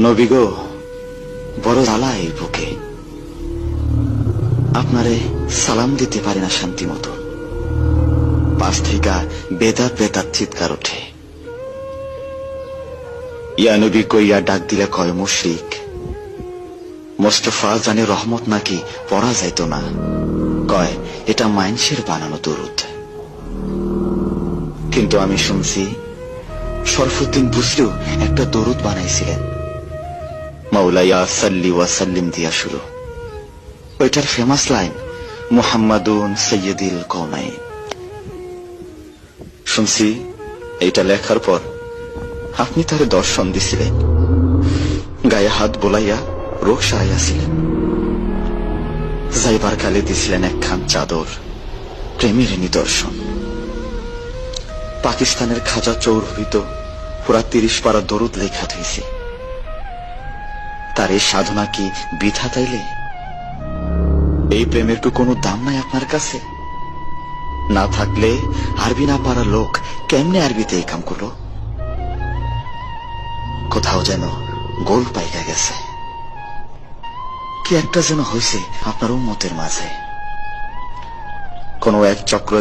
নবী গো, বড় জ্বালা এই বুকে, আপনারে সালাম দিতে পারি না শান্তি মতো। পাশ থেকে বেদাত বেদাত চিৎকার ওঠে। ইয়া নবী কইয়া ডাক দিলে কয় মুশরিক। মোস্তফা জানে রহমত নাকি পড়া যাইত না, কয় এটা মাইনসের বানানো দরুদ। কিন্তু আমি শুনছি শরফুদ্দিন বুসরিও একটা দরুদ বানাইছিলেন, মাওলায়া সাল্লি ওয়া সাল্লিম দিয়া শুরু। ওইটার ফেমাস লাইন মুহাম্মাদুন সাইয়্যিদুল কওনাইন। শুনছি এইটা লেখার পর আপনি তার দর্শন দিছিলেন, গায়ে হাত বোলাইয়া রোগ সারাইয়াছিলেন। যাইবার কালে দিছিলেন একখান চাদর, প্রেমের নিদর্শন। পাকিস্তানের খাজা চৌধুরী তো পুরা 30 পারা দরুদ লেখা থইছে। তার এই সাধনা কি বৃথা তাইলে? এই প্রেমের তো কোনো দাম নাই আপনার কাছে? না থাকলে আরবি না পারা লোক কেমনে আরবিতে এই কাম করলো? কোথাও যেন গোল পাইকা গেছে, কি একটা যেন হয়েছে আপনার উম্মতের মাঝে। কোন এক চক্র